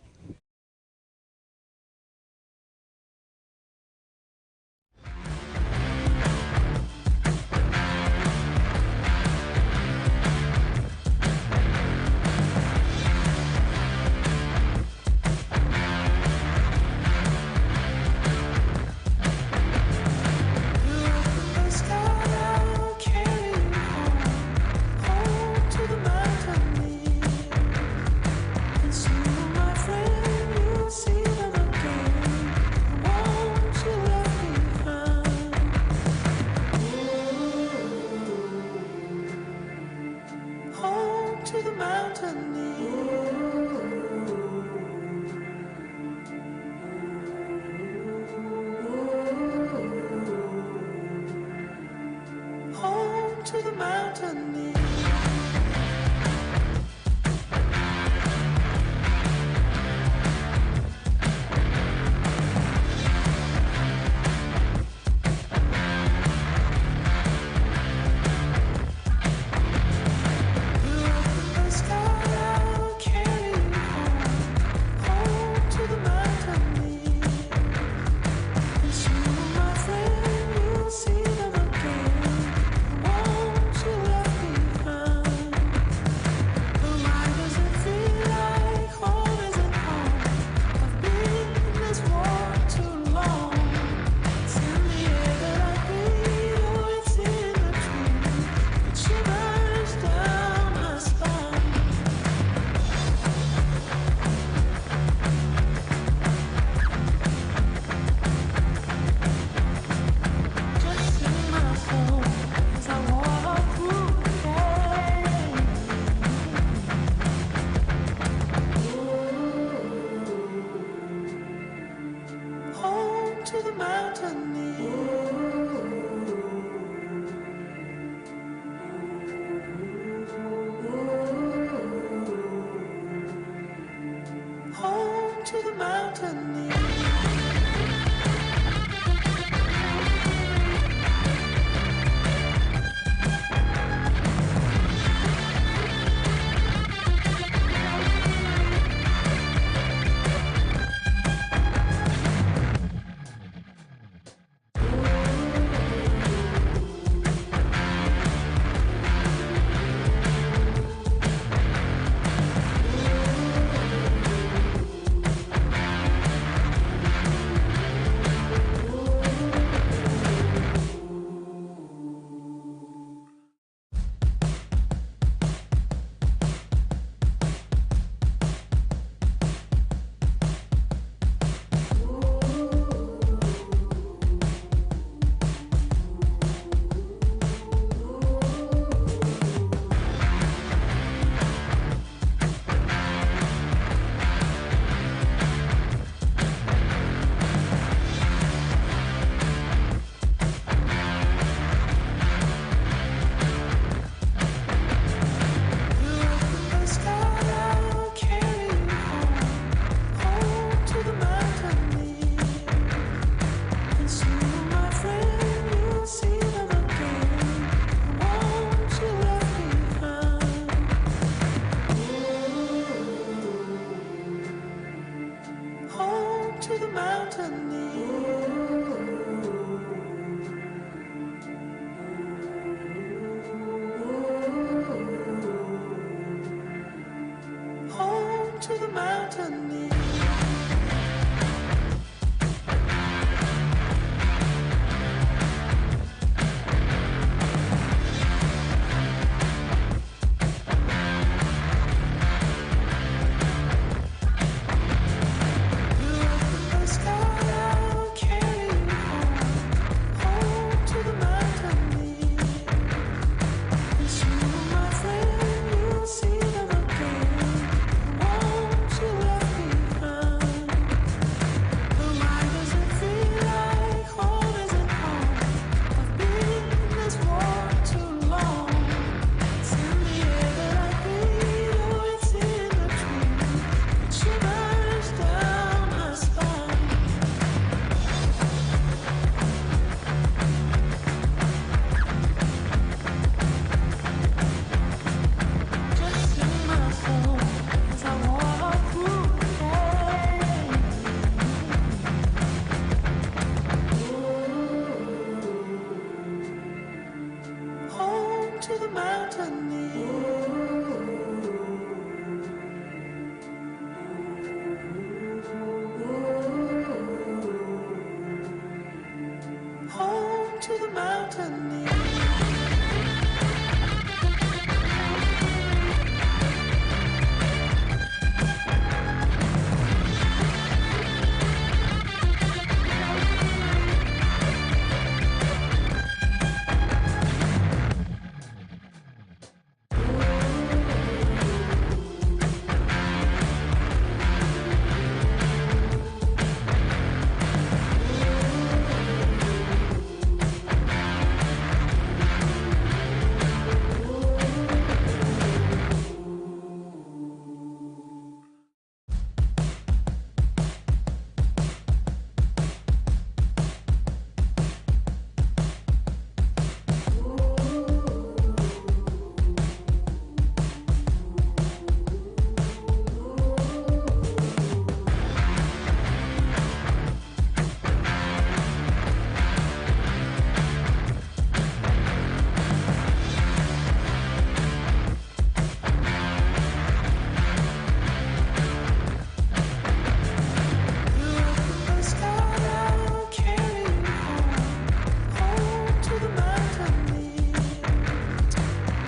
mountain.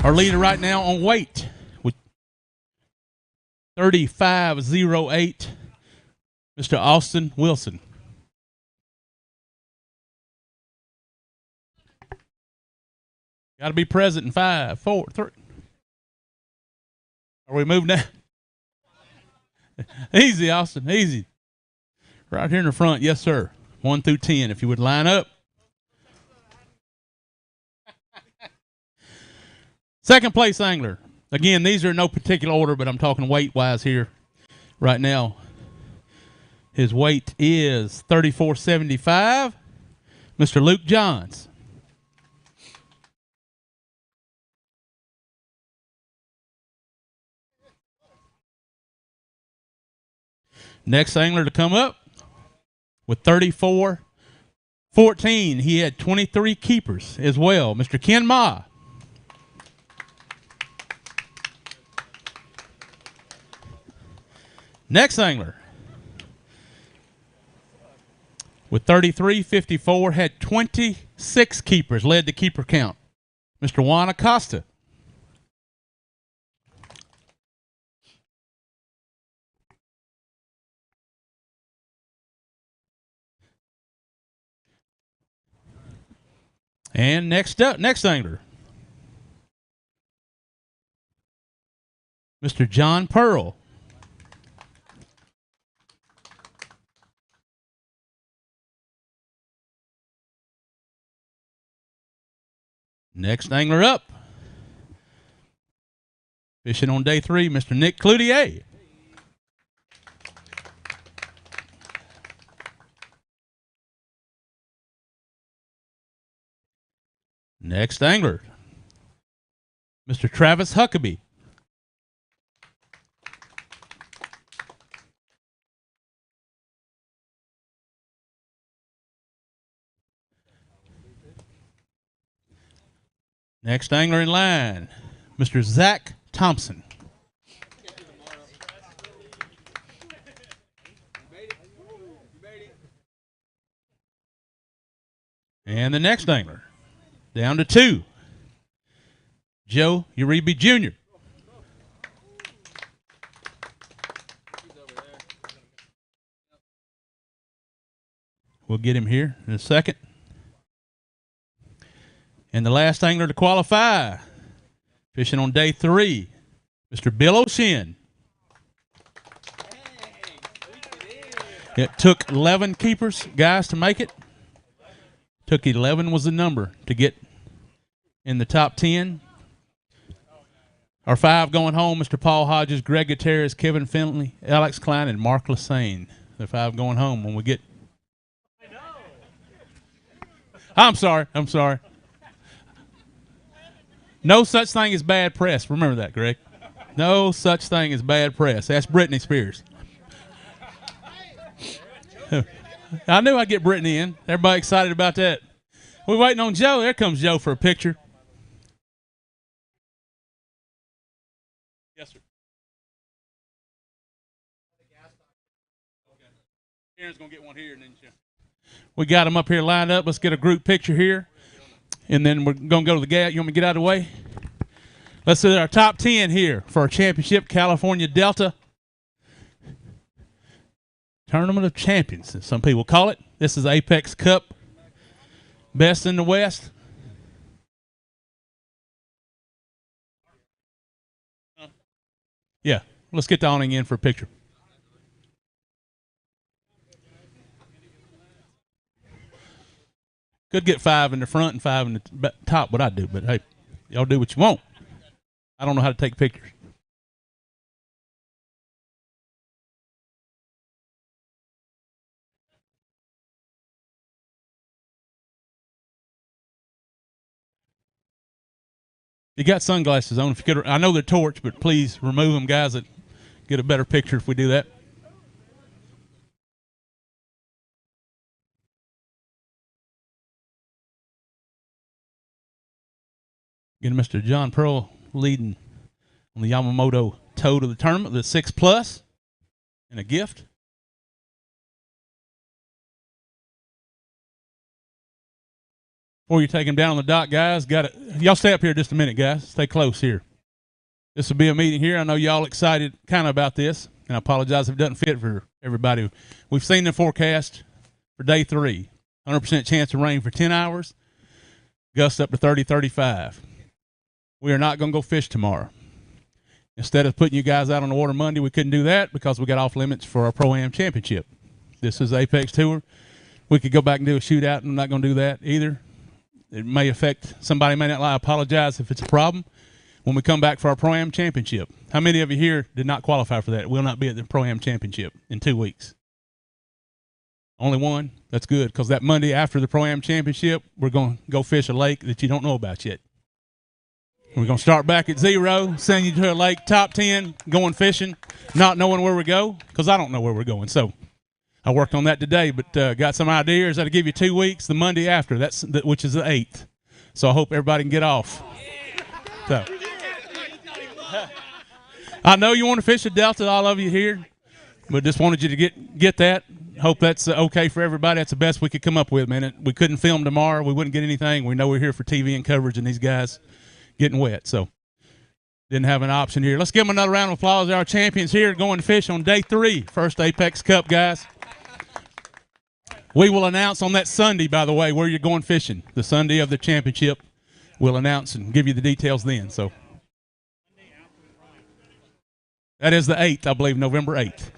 Our leader right now on weight with 35.08, Mr. Austin Wilson. Got to be present in 5, 4, 3. Are we moving down? Easy, Austin, easy. Right here in the front, yes, sir. 1 through 10, if you would line up. Second place angler. Again, these are in no particular order, but I'm talking weight-wise here right now. His weight is 34.75. Mr. Luke Johns. Next angler to come up with 34.14. He had 23 keepers as well. Mr. Ken Ma. Next angler with 33.54 had 26 keepers, led the keeper count. Mr. Juan Acosta. And next angler, Mr. John Pearl. Next angler up, fishing on day 3, Mr. Nick Cloutier. Next angler, Mr. Travis Huckabee. Next angler in line, Mr. Zach Thompson. And the next angler, down to 2, Joe Uribe Jr. We'll get him here in a second. And the last angler to qualify, fishing on day 3, Mr. Bill O'Shin. It took 11 keepers, guys, to make it. Took 11 was the number to get in the top 10. Our 5 going home, Mr. Paul Hodges, Greg Gutierrez, Kevin Finley, Alex Klein, and Mark Lassane. The 5 going home when we get. I'm sorry. No such thing as bad press. Remember that, Greg. No such thing as bad press. That's Britney Spears. I knew I'd get Britney in. Everybody excited about that. We're waiting on Joe. There comes Joe for a picture. Yes, sir. Karen's going to get one here. And then we got them up here lined up. Let's get a group picture here. And then we're going to go to the gate. You want me to get out of the way? Let's do our top 10 here for our championship, California Delta Tournament of Champions, as some people call it. This is Apex Cup, best in the West. Yeah, let's get the awning in for a picture. Could get 5 in the front and 5 in the top, what I do, but hey, y'all do what you want. I don't know how to take pictures. You got sunglasses on. If you could, I know they're torch, but please remove them, guys. That get a better picture if we do that. Getting Mr. John Pearl leading on the Yamamoto tow to the tournament, the 6+, and a gift. Before you take them down on the dock, guys, y'all stay up here just a minute, guys. Stay close here. This will be a meeting here. I know y'all excited kind of about this, and I apologize if it doesn't fit for everybody. We've seen the forecast for day 3. 100% chance of rain for 10 hours, gusts up to 30, 35. We are not going to go fish tomorrow. Instead of putting you guys out on the water Monday, we couldn't do that because we got off limits for our Pro-Am Championship. This is Apex Tour. We could go back and do a shootout, and I'm not going to do that either. It may affect, somebody may not lie. I apologize if it's a problem when we come back for our Pro-Am Championship. How many of you here did not qualify for that? Will not be at the Pro-Am Championship in 2 weeks. Only one? That's good, because that Monday after the Pro-Am Championship, we're going to go fish a lake that you don't know about yet. We're going to start back at 0, send you to a lake, top 10, going fishing, not knowing where we go, because I don't know where we're going. So I worked on that today, but got some ideas. That'll give you 2 weeks, the Monday after, which is the 8th. So I hope everybody can get off. So I know you want to fish the Delta, all of you here, but just wanted you to get that. Hope that's okay for everybody. That's the best we could come up with, man. We couldn't film tomorrow. We wouldn't get anything. We know we're here for TV and coverage, and these guys getting wet, so didn't have an option here. Let's give them another round of applause. Our champions here going to fish on day 3, first Apex Cup, guys. We will announce on that Sunday, by the way, where you're going fishing. The Sunday of the championship, we'll announce and give you the details then. So that is the 8th, I believe, November 8th.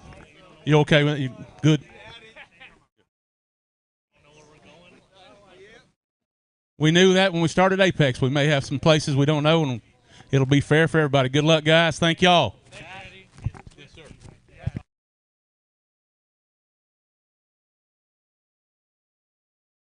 You okay with it? You good? We knew that when we started Apex. We may have some places we don't know, and it'll be fair for everybody. Good luck, guys. Thank y'all.